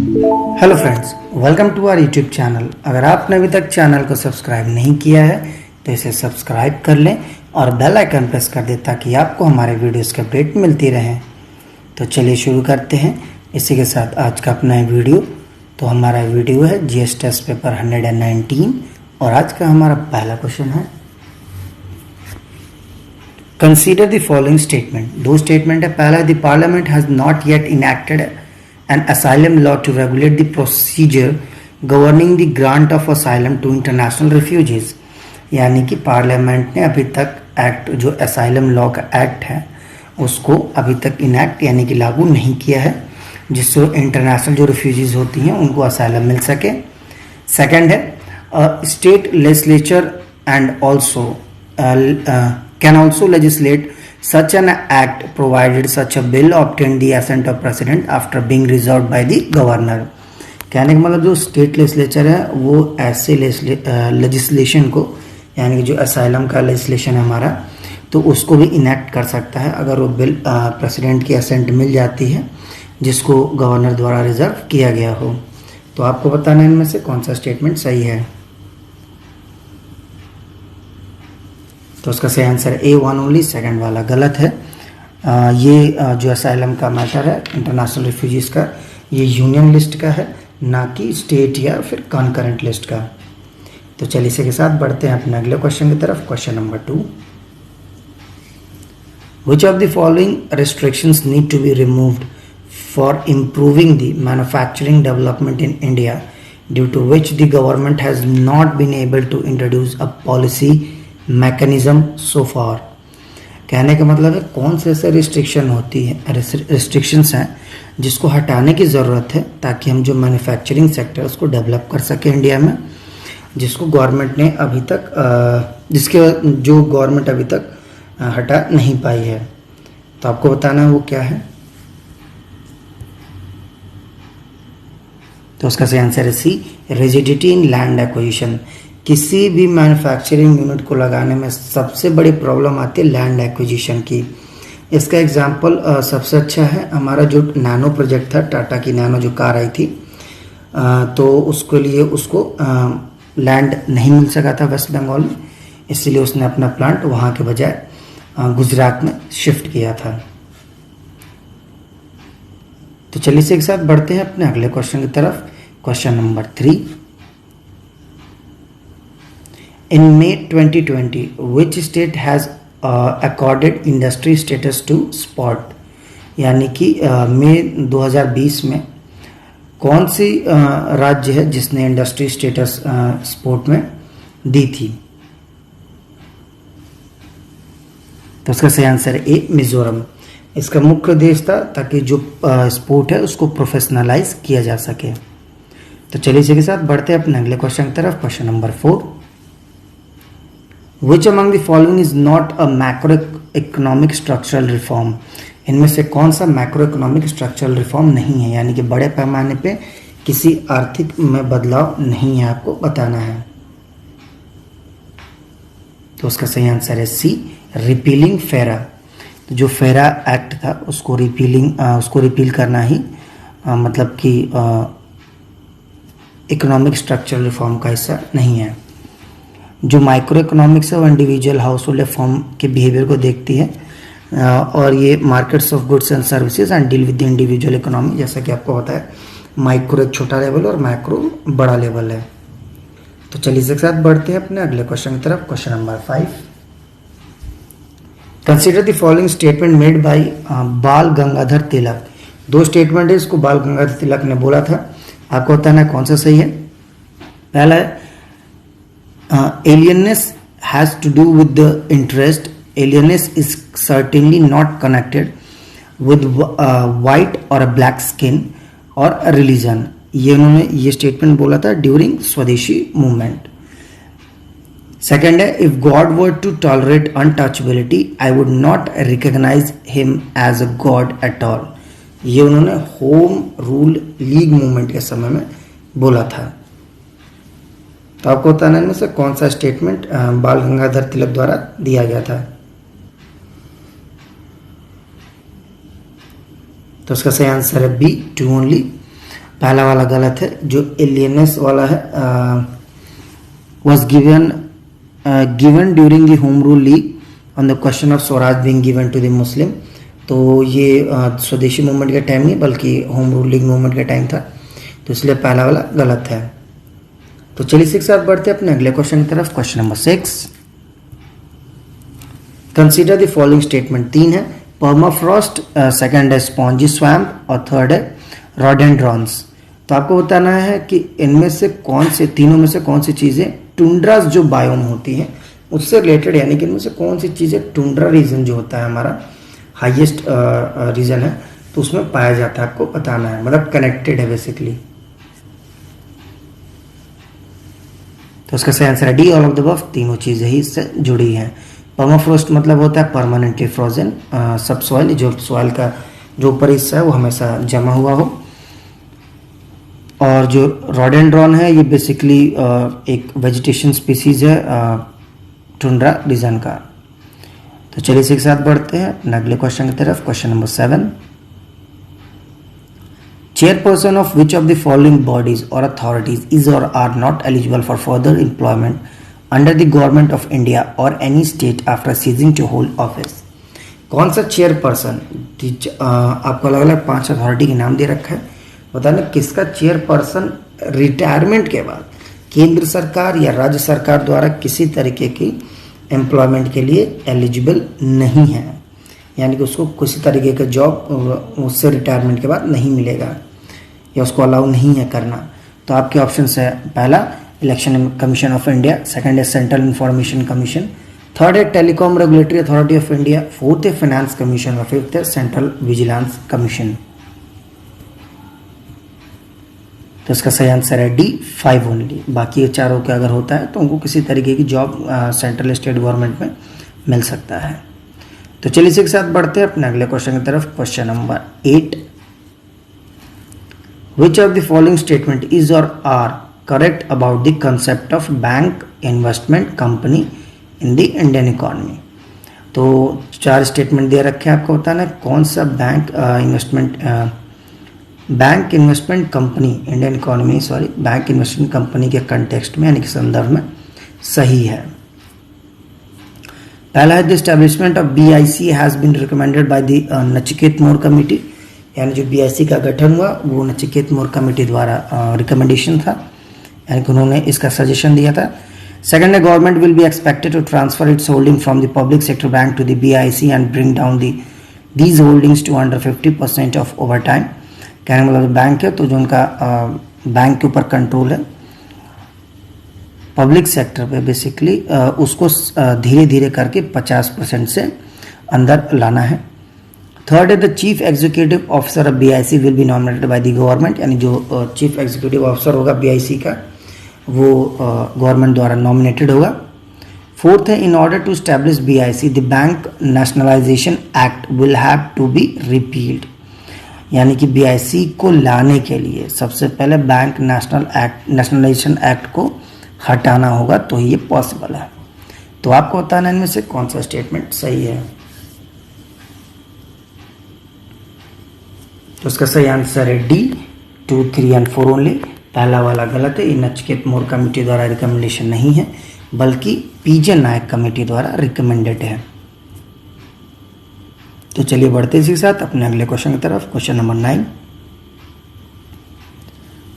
Hello friends, welcome to our YouTube channel. अगर आपने अभी तक चैनल को सब्सक्राइब नहीं किया है तो इसे सब्सक्राइब कर लें और बेल आइकन प्रेस कर दें ताकि आपको हमारे वीडियोस के अपडेट मिलती रहें। तो चलिए शुरू करते हैं इसी के साथ आज का अपना वीडियो। तो हमारा वीडियो है जीएस टेस्ट पेपर 119 और आज का हमारा पहला क्वेश्चन है, कंसीडर द फॉलोइंग स्टेटमेंट। दो स्टेटमेंट है। पहला, the parliament has not yet enacted an asylum law to regulate the procedure governing the grant of asylum to international refugees। यानी कि पार्लियामेंट ने अभी तक एक्ट, जो असाइलम लॉ का एक्ट है उसको अभी तक इनैक्ट यानी कि लागू नहीं किया है, जिससे इंटरनेशनल जो रिफ्यूजीज होती हैं उनको असाइलम मिल सके। सेकंड है, state legislature and also can also legislate such an act provided such a bill obtained the assent of president after being resolved by the governor। कहने का मतलब जो स्टेट लेजिस्लेचर है वो ऐसे लेजिस्लेशन को, यानी कि जो असाइलम का लेजिस्लेशन है हमारा, तो उसको भी इनैक्ट कर सकता है अगर वो बिल प्रेसिडेंट की असेंट मिल जाती है जिसको गवर्नर द्वारा रिजर्व किया गया हो। तो आपको बताना है इनमें से कौन सा स्टेटमेंट सही है। तो उसका सही answer A one only, second वाला गलत है। ये जो असाइलम का मैटर है इंटरनेशनल रिफ्यूजीज का, ये यूनियन लिस्ट का है, ना कि स्टेट या फिर कॉन्करेंट लिस्ट का। तो चलिए इसी के साथ बढ़ते हैं अपने अगले क्वेश्चन की तरफ। Question number 2, which of the following restrictions need to be removed for improving the manufacturing development in India due to which the government has not been able to introduce a policy mechanism so far. कहने का मतलब है कौन से ऐसे restrictions हैं जिसको हटाने की ज़रूरत है ताकि हम जो मैन्युफैक्चरिंग सेक्टर उसको डेवलप कर सकें इंडिया में, जिसको गवर्नमेंट ने अभी तक जो गवर्नमेंट अभी तक हटा नहीं पाई है। तो आपको बताना है वो क्या है। तो उसका सही आंसर है सी, रिजिडिटी इन लैंड एक्विजिशन। किसी भी मैन्युफैक्चरिंग यूनिट को लगाने में सबसे बड़ी प्रॉब्लम आती है लैंड एक्विजिशन की। इसका एग्जांपल सबसे अच्छा है हमारा जो नैनो प्रोजेक्ट था, टाटा की नैनो जो कार आई थी, तो उसके लिए उसको लैंड नहीं मिल सका था वेस्ट बंगाल में, इसलिए उसने अपना प्लांट वहाँ के बजाय गुजरात में शिफ्ट किया था। तो चलिए इसी के साथ बढ़ते हैं अपने अगले क्वेश्चन की तरफ। Question number 3, In May 2020, which state has accorded industry status to sport? यानी कि मई 2020 में कौन सी राज्य है जिसने इंडस्ट्री स्टेटस स्पोर्ट में दी थी। तो उसका सही आंसर है ए, मिजोरम। इसका मुख्य उद्देश्य था ताकि जो स्पोर्ट है उसको प्रोफेशनलाइज किया जा सके। तो चलिए इसी के साथ बढ़ते हैं अपने अगले क्वेश्चन की तरफ। Question number 4, Which among the following is not a macroeconomic structural reform? इनमें से कौन सा मैक्रो इकोनॉमिक स्ट्रक्चरल रिफॉर्म नहीं है, यानी कि बड़े पैमाने पे किसी आर्थिक में बदलाव नहीं है, आपको बताना है। तो उसका सही आंसर है सी, रिपीलिंग फेरा। तो जो फेरा एक्ट था उसको रिपील करना ही मतलब कि इकोनॉमिक स्ट्रक्चरल रिफॉर्म का हिस्सा नहीं है। जो माइक्रो इकोनॉमिक्स है वो इंडिविजुअल हाउस होल्ड फॉर्म के बिहेवियर को देखती है और ये markets of goods and services and deal with the individual economy. जैसा कि आपको पता है माइक्रो एक छोटा लेवल और मैक्रो बड़ा लेवल है। तो चलिए इसके साथ बढ़ते हैं अपने अगले क्वेश्चन की तरफ। Question number 5, consider the following statement made by बाल गंगाधर तिलक। दो स्टेटमेंट है, इसको बाल गंगाधर तिलक ने बोला था, आपको बताना है कौन सा सही है। पहला है, alienness has to do with the interest. Alienness is certainly not connected with white or a black skin or a religion। ये उन्होंने ये स्टेटमेंट बोला था ड्यूरिंग स्वदेशी मूवमेंट। सेकेंड है, if God were to tolerate untouchability, I would not recognize him as a God at all। ये उन्होंने home rule league movement के समय में बोला था। तो आपको बताना है से कौन सा स्टेटमेंट बाल गंगाधर तिलक द्वारा दिया गया था। तो उसका सही आंसर है बी, टू ओनली। पहला वाला गलत है, जो एलियनेस वाला है was given during the home rule league on the question of Swaraj being given to the Muslim। तो ये स्वदेशी मूवमेंट का टाइम नहीं बल्कि होम रूल लीग मूवमेंट का टाइम था, तो इसलिए पहला वाला गलत है। तो चलिए इसी के साथ बढ़ते हैं अपने अगले क्वेश्चन की तरफ। Question number 6, consider the following statement. 3 है, पर्माफ्रॉस्ट, सेकंड है स्पॉन्जी स्वैम्प और थर्ड है रोडेंड्रॉन्स। तो आपको बताना है कि इनमें से कौन से, तीनों में से कौन सी चीज़ें टुंड्रास जो बायोम होती हैं उससे रिलेटेड, यानी कि इनमें से कौन सी चीज़ें टुंड्रा रीजन जो होता है हमारा हाईएस्ट रीजन है तो उसमें पाया जाता है, आपको बताना है, मतलब कनेक्टेड है बेसिकली। तो उसका सही आंसर है D, all of the above. तीनों चीज़ें ही इससे जुड़ी हैं। पर्माफ्रोस्ट मतलब होता है परमानेंटली फ्रोजन सब सॉइल, जो सॉइल का जो ऊपर हिस्सा है वो हमेशा जमा हुआ हो। और जो रोडेंड्रॉन है ये बेसिकली एक वेजिटेशन स्पीसीज है टुंड्रा रीजन का। तो चलिए इसी के साथ बढ़ते हैं अपने अगले क्वेश्चन की तरफ। Question number 7, chairperson of which of the following bodies or authorities is or are not eligible for further employment under the government of India or any state after ceasing to hold office. कौन सा chairperson, आपको अलग अलग 5 authority के नाम दे रखा है, बताना किसका चेयरपर्सन रिटायरमेंट के बाद केंद्र सरकार या राज्य सरकार द्वारा किसी तरीके की एम्प्लॉयमेंट के लिए एलिजिबल नहीं है, यानी कि उसको किसी तरीके का जॉब उससे रिटायरमेंट के बाद नहीं मिलेगा या उसको अलाउ नहीं है करना। तो आपके ऑप्शन है, पहला election commission of India, second है सेंट्रल इंफॉर्मेशन कमीशन, थर्ड है telecom regulatory authority of India, fourth है फाइनेंस कमीशन और फिफ्थ है सेंट्रल विजिलेंस कमीशन। तो इसका सही आंसर है डी, 5 ओनली। बाकी चारों का अगर होता है तो उनको किसी तरीके की जॉब सेंट्रल स्टेट गवर्नमेंट में मिल सकता है। तो चलिए इसी के साथ बढ़ते हैं अपने अगले क्वेश्चन की तरफ। Question number 8, which of the following statement is or are correct about the concept of bank investment company in the Indian economy. तो 4 स्टेटमेंट दे रखे हैं, आपको बताना है कौन सा bank investment company Indian economy bank investment company के context में यानी कि संदर्भ में सही है। पहला है, the establishment of BIC has been recommended by the Nachiket Mor committee, यानी जो BIC का गठन हुआ वो नचिकेत मोर कमेटी द्वारा रिकमेंडेशन था, यानी कि उन्होंने इसका सजेशन दिया था। सेकंड है, government will be expected to transfer its holding from the public sector bank to the BIC and bring down these holdings to under 50% of over time. कहने मतलब बैंक है तो जो उनका बैंक के ऊपर कंट्रोल है पब्लिक सेक्टर पे बेसिकली उसको धीरे धीरे करके 50% से अंदर लाना है। थर्ड है, the chief executive officer of BIC will be nominated by the government, यानी जो चीफ एग्जीक्यूटिव ऑफिसर होगा BIC का वो गवर्नमेंट द्वारा नॉमिनेटेड होगा। फोर्थ है, in order to establish BIC the bank nationalisation act will have to be repealed, यानी कि BIC को लाने के लिए सबसे पहले बैंक नेशनलाइजेशन एक्ट को हटाना होगा तो ये पॉसिबल है। तो आपको बताना इनमें से कौन सा स्टेटमेंट सही है। तो उसका सही आंसर है डी, 2, 3 एंड 4 ओनली। पहला वाला गलत है, ये नचिकेत मोर कमेटी द्वारा रिकमेंडेशन नहीं है बल्कि PJ नायक कमेटी द्वारा रिकमेंडेड है। तो चलिए बढ़ते इसी के साथ अपने अगले क्वेश्चन की तरफ। Question number 9,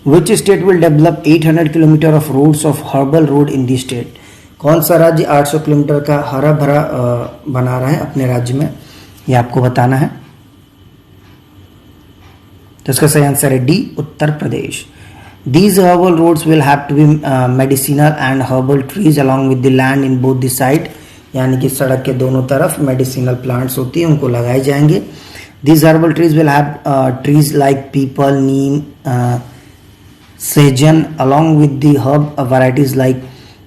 which state will develop 800 kilometre of roads of herbal road in the state. कौन सा राज्य 800 किलोमीटर का हरा भरा बना रहा है अपने राज्य में, ये आपको बताना है। तो इसका सही आंसर है D, Uttar Pradesh. These herbal roads will have to be medicinal and herbal trees along with the land in both the side, यानी कि सड़क के दोनों तरफ मेडिसिनल प्लांट्स होती हैं उनको लगाए जाएंगे। These herbal trees will have trees like people, Neem, Schezwan along with the herb varieties like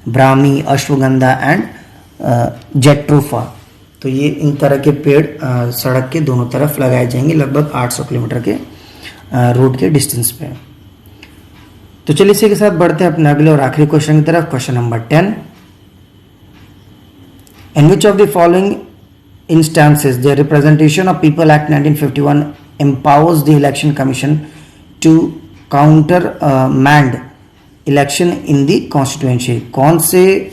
Brahmi, ashwagandha and jatropha. तो ये इन तरह के पेड़ सड़क के दोनों तरफ लगाए जाएंगे लगभग 800 किलोमीटर के रोड के डिस्टेंस पे। तो चलिए इसी के साथ बढ़ते हैं अपने अगले और आखिरी क्वेश्चन की तरफ। Question number 10, in which of the following instances the representation of people act 1951 empowers the election commission to countermand election in the constituency, कौन से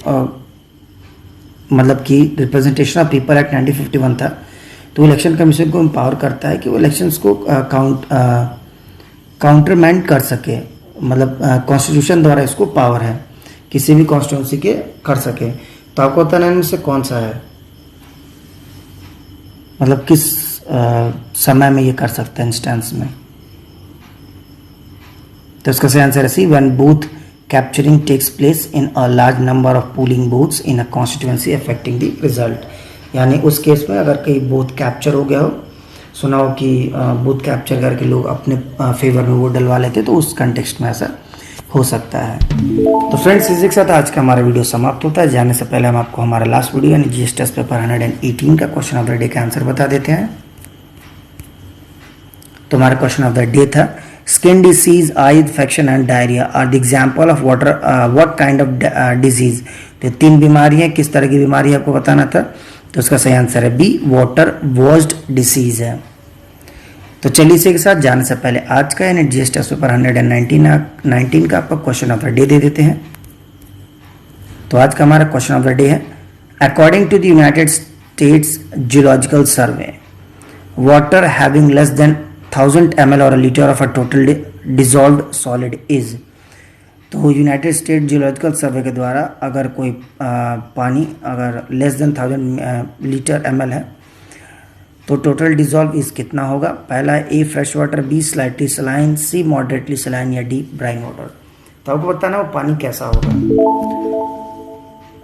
मतलब कि रिप्रेजेंटेशन ऑफ पीपल एक्ट 1951 था, तो इलेक्शन कमीशन को empower करता है कि वो इलेक्शंस को काउंटरमैंड कर सके, मतलब कॉन्स्टिट्यूशन द्वारा इसको पावर है किसी भी कॉन्स्टिट्यूंसी के कर सके। तो आपको बताना है इनमें से कौन सा है, मतलब किस समय में ये कर सकते हैं इंस्टेंस में। तो इसका सही आंसर है C, when booth capturing takes place in a large number of polling booths in a constituency affecting the result. यानी उस केस में अगर कहीं बूथ कैप्चर हो गया हो, सुना हो कि बूथ कैप्चर करके लोग अपने फेवर में वोट डलवा लेते, तो उस कंटेक्स्ट में ऐसा हो सकता है। तो फ्रेंड्स, इसी के साथ आज का हमारा वीडियो समाप्त होता है। जाने से पहले हम आपको हमारा लास्ट वीडियो यानी जीएस टेस्ट पेपर 118 का क्वेश्चन ऑफ द डे का आंसर बता देते हैं। तो हमारा क्वेश्चन ऑफ द डे था, skin disease, eye infection and diarrhoea are the example of what kind of disease. तो 3 बीमारी है, किस तरह की बीमारी आपको बताना था। तो इसका सही आंसर है बी, वाटर वॉश्ड डिसीज है। तो चलिए इसी के साथ जाने से पहले आज का यानी जीएस टेस्ट पेपर 119 का आपका क्वेश्चन ऑफ द डे दे देते हैं। तो आज का हमारा क्वेश्चन ऑफ द डे है, according to the United States geological survey, water having less than 1000 ml और litre of a total dissolved solid is. तो यूनाइटेड स्टेट जियोलॉजिकल सर्वे के द्वारा अगर कोई पानी अगर लेस देन 1000 लीटर ml है तो टोटल डिजॉल्व इज कितना होगा। पहला है A fresh water, B slightly saline, C moderately saline या डी ब्राइन वाटर। तो आपको बताना वो पानी कैसा होगा।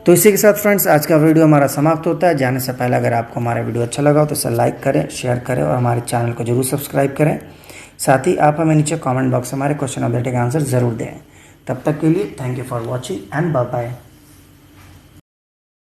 तो इसी के साथ फ्रेंड्स आज का वीडियो हमारा समाप्त होता है। जाने से पहले अगर आपको हमारा वीडियो अच्छा लगा हो तो इसे लाइक करें, शेयर करें और हमारे चैनल को जरूर सब्सक्राइब करें। साथ ही आप हमें नीचे कमेंट बॉक्स में हमारे क्वेश्चन ऑफ द डे का आंसर जरूर दें। तब तक के लिए thank you for watching and bye bye.